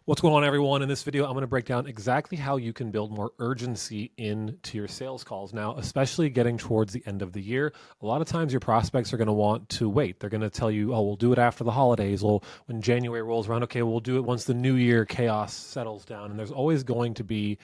What's going on, everyone? In this video, I'm going to break down exactly how you can build more urgency into your sales calls. Now, especially getting towards the end of the year, a lot of times your prospects are going to want to wait. They're going to tell you, oh, we'll do it after the holidays. Well, when January rolls around, okay, we'll do it once the new year chaos settles down. And there's always going to be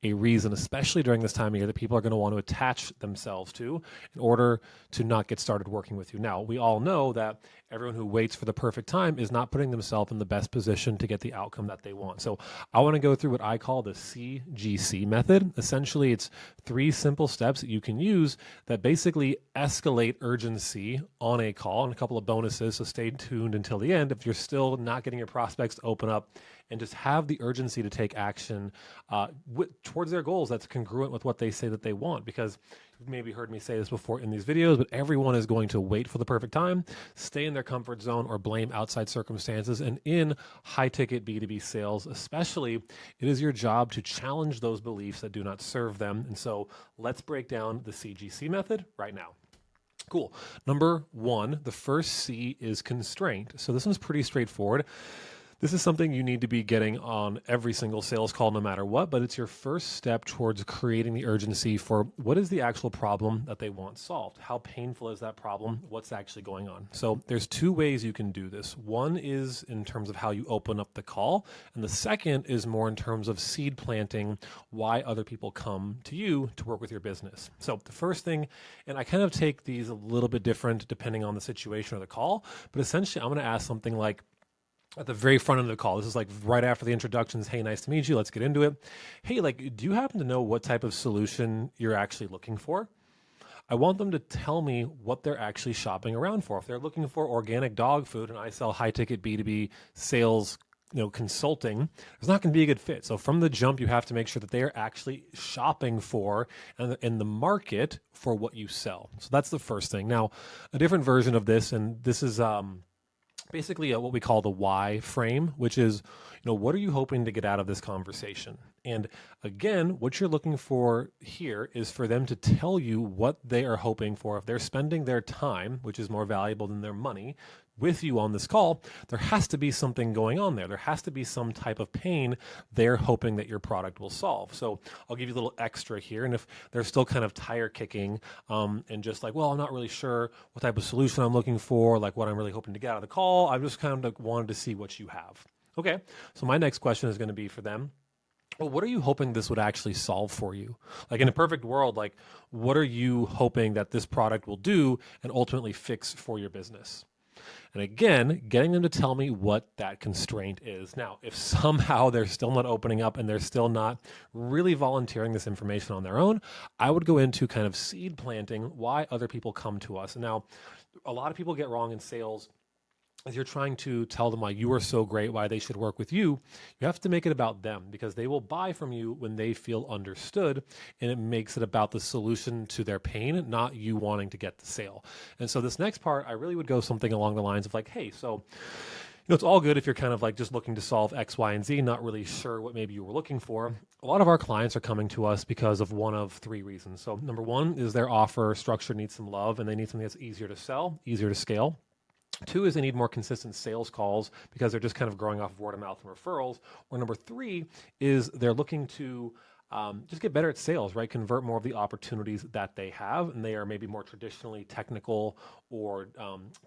a reason, especially during this time of year, that people are going to want to attach themselves to in order to not get started working with you. Now, we all know that everyone who waits for the perfect time is not putting themselves in the best position to get the outcome that they want. So I want to go through what I call the CGC method. Essentially, it's 3 simple steps that you can use that basically escalate urgency on a call, and a couple of bonuses. So stay tuned until the end if you're still not getting your prospects to open up, and just have the urgency to take action towards their goals that's congruent with what they say that they want. Because you've maybe heard me say this before in these videos, but everyone is going to wait for the perfect time, stay in their comfort zone, or blame outside circumstances. And in high-ticket B2B sales especially, it is your job to challenge those beliefs that do not serve them. And so let's break down the CGC method right now. Cool. Number 1, the first C is constraint. So this one's pretty straightforward. This is something you need to be getting on every single sales call no matter what, but it's your first step towards creating the urgency for what is the actual problem that they want solved. How painful is that problem? What's actually going on? So there's 2 ways you can do this. One is in terms of how you open up the call, and the second is more in terms of seed planting, why other people come to you to work with your business. So the first thing, and I kind of take these a little bit different depending on the situation or the call, but essentially I'm going to ask something like, at the very front end of the call, this is like right after the introductions. Hey, nice to meet you. Let's get into it. Hey, do you happen to know what type of solution you're actually looking for? I want them to tell me what they're actually shopping around for. If they're looking for organic dog food and I sell high ticket B2B sales, consulting, it's not going to be a good fit. So from the jump, you have to make sure that they are actually shopping for and in the market for what you sell. So that's the first thing. Now, a different version of this, and this is, basically what we call the why frame, which is, what are you hoping to get out of this conversation? And again, what you're looking for here is for them to tell you what they are hoping for. If they're spending their time, which is more valuable than their money, with you on this call, there has to be something going on there. There has to be some type of pain they're hoping that your product will solve. So I'll give you a little extra here. And if they're still kind of tire kicking and just like, well, I'm not really sure what type of solution I'm looking for, like what I'm really hoping to get out of the call, I just kind of wanted to see what you have. Okay, so my next question is going to be for them. Well, what are you hoping this would actually solve for you? Like in a perfect world, like what are you hoping that this product will do and ultimately fix for your business? And again, getting them to tell me what that constraint is. Now, if somehow they're still not opening up and they're still not really volunteering this information on their own, I would go into kind of seed planting why other people come to us. Now, a lot of people get wrong in sales. As you're trying to tell them why you are so great, why they should work with you, you have to make it about them because they will buy from you when they feel understood, and it makes it about the solution to their pain, not you wanting to get the sale. And so this next part, I really would go something along the lines of like, hey, so it's all good if you're kind of like just looking to solve X, Y, and Z, not really sure what maybe you were looking for. A lot of our clients are coming to us because of one of 3 reasons. So number 1 is their offer structure needs some love and they need something that's easier to sell, easier to scale. 2 is they need more consistent sales calls because they're just kind of growing off of word of mouth and referrals. Or number 3 is they're looking to just get better at sales, right? Convert more of the opportunities that they have, and they are maybe more traditionally technical or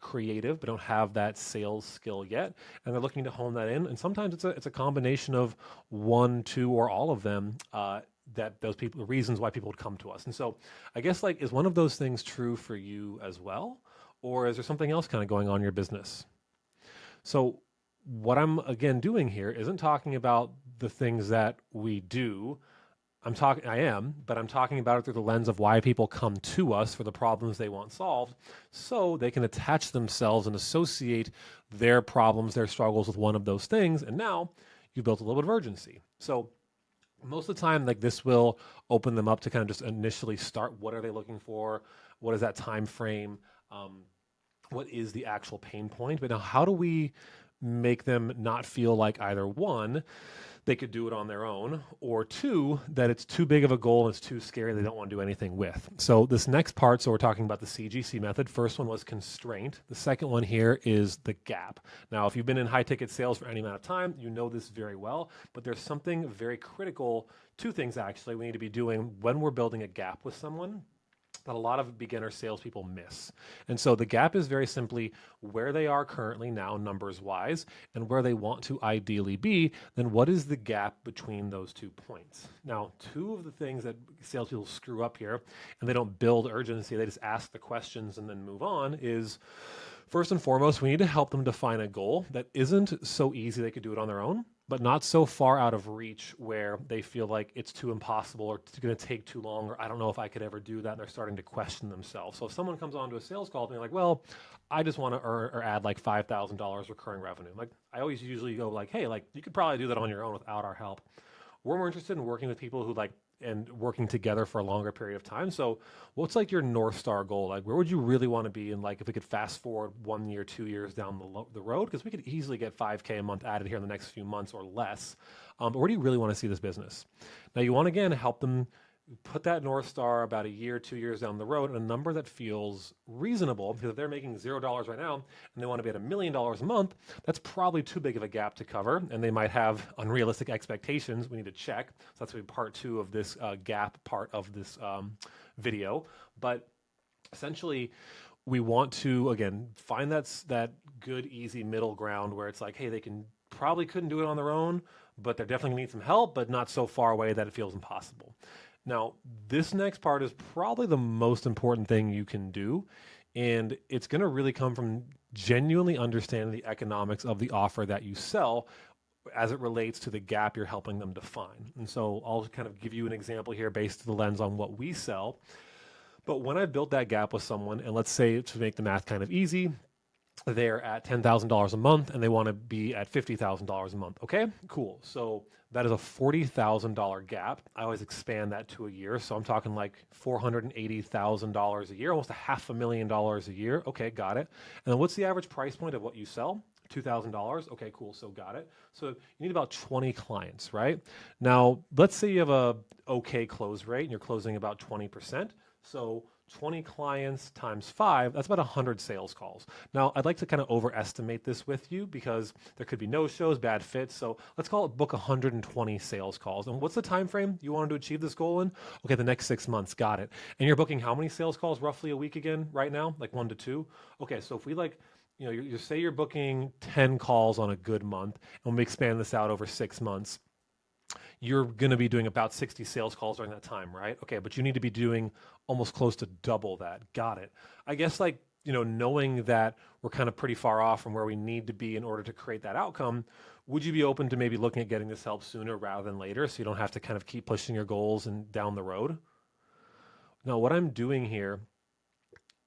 creative, but don't have that sales skill yet, and they're looking to hone that in. And sometimes it's a combination of 1, 2, or all of them. That those people, the reasons why people would come to us. And so I guess is one of those things true for you as well? Or is there something else kind of going on in your business? So what I'm again doing here isn't talking about the things that we do. I'm talking about it through the lens of why people come to us for the problems they want solved, so they can attach themselves and associate their problems, their struggles with one of those things. And now you've built a little bit of urgency. So most of the time, this will open them up to kind of just initially start. What are they looking for? What is that time frame? What is the actual pain point? But now how do we make them not feel like either 1, they could do it on their own, or two, that it's too big of a goal and it's too scary, they don't want to do anything with. So this next part, so we're talking about the CGC method. First one was constraint. The second one here is the gap. Now, if you've been in high ticket sales for any amount of time, you know this very well, but there's something very critical, two things actually we need to be doing when we're building a gap with someone that a lot of beginner salespeople miss. And so the gap is very simply where they are currently now, numbers wise, and where they want to ideally be. Then what is the gap between those 2 points? Now, two of the things that salespeople screw up here, and they don't build urgency, they just ask the questions and then move on, is first and foremost, we need to help them define a goal that isn't so easy they could do it on their own, but not so far out of reach where they feel like it's too impossible or it's going to take too long, or I don't know if I could ever do that, and they're starting to question themselves. So if someone comes onto a sales call and they're like, well, I just want to earn or add like $5,000 recurring revenue. Like I always usually go like, hey, like you could probably do that on your own without our help. We're more interested in working with people who like and working together for a longer period of time. So what's like your North Star goal? Like where would you really want to be? And like if we could fast forward 1 year, 2 years down the road, because we could easily get 5K a month added here in the next few months or less. But where do you really want to see this business? Now you want to, again, help them put that North Star about a year, 2 years down the road, and a number that feels reasonable, because if they're making $0 right now and they want to be at $1 million a month, that's probably too big of a gap to cover, and they might have unrealistic expectations we need to check. So that's going to be part 2 of this gap part of this video. But essentially, we want to, again, find that good, easy middle ground where it's like, hey, they probably couldn't do it on their own, but they're definitely going to need some help, but not so far away that it feels impossible. Now, this next part is probably the most important thing you can do, and it's going to really come from genuinely understanding the economics of the offer that you sell as it relates to the gap you're helping them define. And so I'll kind of give you an example here based on the lens on what we sell. But when I built that gap with someone, and let's say to make the math kind of easy, they're at $10,000 a month and they want to be at $50,000 a month. Okay, cool. So that is a $40,000 gap. I always expand that to a year. So I'm talking like $480,000 a year, almost $500,000 a year. Okay, got it. And then what's the average price point of what you sell? $2,000. Okay, cool. So got it. So you need about 20 clients, right? Now, let's say you have a okay close rate and you're closing about 20%. So 20 clients times 5, that's about 100 sales calls. Now, I'd like to kind of overestimate this with you because there could be no-shows, bad fits. So let's call it book 120 sales calls. And what's the time frame you wanted to achieve this goal in? Okay, the next 6 months. Got it. And you're booking how many sales calls roughly a week again right now? Like 1 to 2? Okay, so if we like, you say you're booking 10 calls on a good month, and we expand this out over 6 months, you're going to be doing about 60 sales calls during that time, right? Okay, but you need to be doing almost close to double that. Got it. I guess knowing that we're kind of pretty far off from where we need to be in order to create that outcome, would you be open to maybe looking at getting this help sooner rather than later so you don't have to kind of keep pushing your goals and down the road? Now, what I'm doing here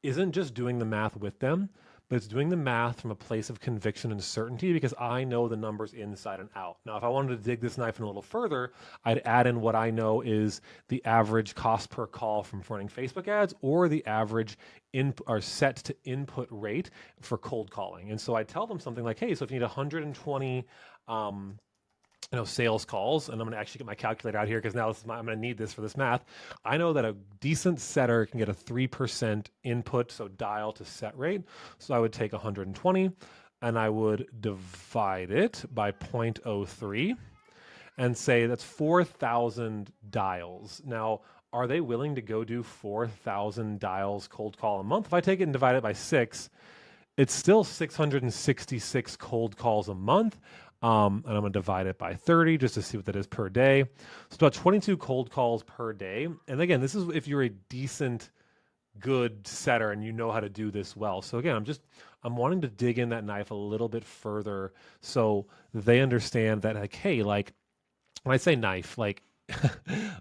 isn't just doing the math with them, but it's doing the math from a place of conviction and certainty because I know the numbers inside and out. Now, if I wanted to dig this knife in a little further, I'd add in what I know is the average cost per call from running Facebook ads or the average set to input rate for cold calling. And so I tell them something like, hey, so if you need 120 sales calls, and I'm going to actually get my calculator out here because now I'm going to need this for this math. I know that a decent setter can get a 3% input, so dial to set rate. So I would take 120 and I would divide it by 0.03 and say that's 4,000 dials. Now, are they willing to go do 4,000 dials cold call a month? If I take it and divide it by 6, it's still 666 cold calls a month. And I'm going to divide it by 30 just to see what that is per day. So it's about 22 cold calls per day. And again, this is if you're a decent, good setter and you know how to do this well. So again, I'm wanting to dig in that knife a little bit further so they understand that like, hey, like when I say knife, like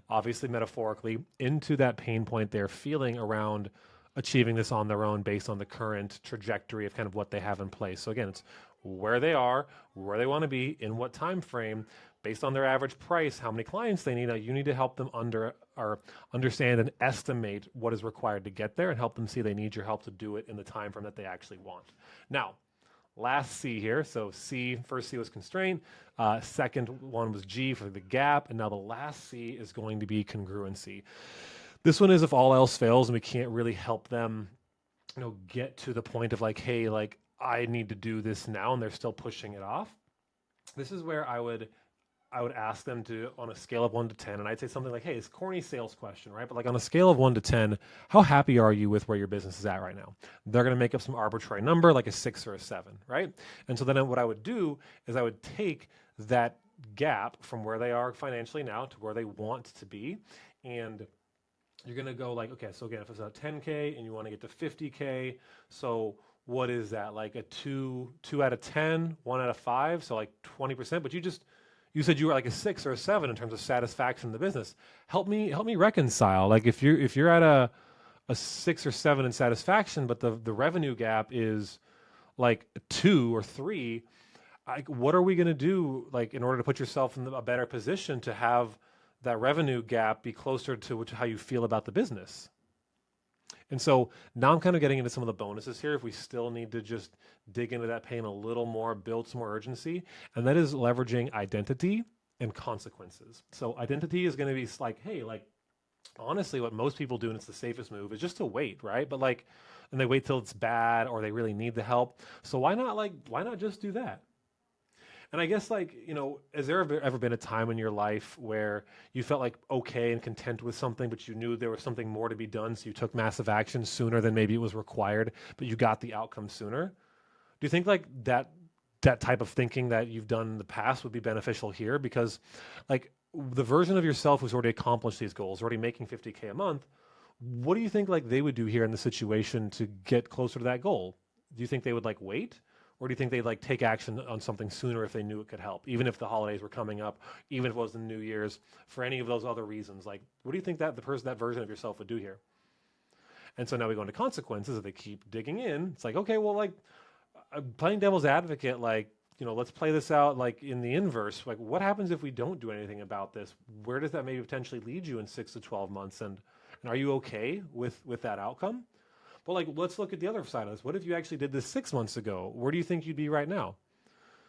obviously metaphorically into that pain point they're feeling around achieving this on their own based on the current trajectory of kind of what they have in place. So again, it's where they are, where they want to be, in what time frame, based on their average price, how many clients they need. Now, you need to help them understand and estimate what is required to get there and help them see they need your help to do it in the time frame that they actually want. Now, last C here. So C, first C was constraint. Second one was G for the gap. And now the last C is going to be congruency. This one is if all else fails and we can't really help them, get to the point of like, hey, like I need to do this now, and they're still pushing it off. This is where I would ask them to, on a scale of 1 to 10, and I'd say something like, hey, it's a corny sales question, right? But like on a scale of 1 to 10, how happy are you with where your business is at right now? They're going to make up some arbitrary number, like a 6 or a 7, right? And so then what I would do is I would take that gap from where they are financially now to where they want to be, and you're going to go like, okay, so again, if it's a 10K and you want to get to 50K, so what is that? Like a 2 out of 10, 1 out of 5, so like 20%, but you said you were like a 6 or a 7 in terms of satisfaction in the business. Help me reconcile. Like if you're at a 6 or 7 in satisfaction, but the revenue gap is like 2 or 3, what are we going to do like in order to put yourself in a better position to have that revenue gap be closer to how you feel about the business? And so now I'm kind of getting into some of the bonuses here. If we still need to just dig into that pain a little more, build some more urgency, and that is leveraging identity and consequences. So identity is going to be like, hey, like honestly, what most people do, and it's the safest move, is just to wait, right? But like, and they wait till it's bad or they really need the help. So why not just do that? And I guess like, has there ever been a time in your life where you felt like okay and content with something, but you knew there was something more to be done, so you took massive action sooner than maybe it was required, but you got the outcome sooner? Do you think like that type of thinking that you've done in the past would be beneficial here? Because like the version of yourself who's already accomplished these goals, already making 50K a month, what do you think like they would do here in the situation to get closer to that goal? Do you think they would like wait? Or do you think they'd like take action on something sooner if they knew it could help, even if the holidays were coming up, even if it was the New Year's, for any of those other reasons? Like, what do you think that that version of yourself would do here? And so now we go into consequences. If they keep digging in, it's like, okay, well, like playing devil's advocate, like, let's play this out like in the inverse. Like, what happens if we don't do anything about this? Where does that maybe potentially lead you in 6 to 12 months? And are you okay with that outcome? But like, let's look at the other side of this. What if you actually did this 6 months ago? Where do you think you'd be right now?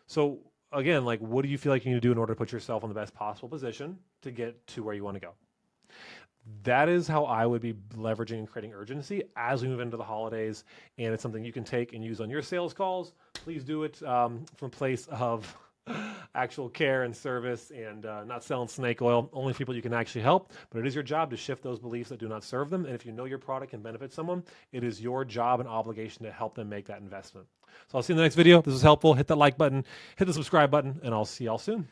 So again, like, what do you feel like you need to do in order to put yourself in the best possible position to get to where you want to go? That is how I would be leveraging and creating urgency as we move into the holidays. And it's something you can take and use on your sales calls. Please do it from a place of actual care and service, and not selling snake oil, only people you can actually help. But it is your job to shift those beliefs that do not serve them. And if you know your product can benefit someone, it is your job and obligation to help them make that investment. So I'll see you in the next video. If this was helpful, hit that like button, hit the subscribe button, and I'll see y'all soon.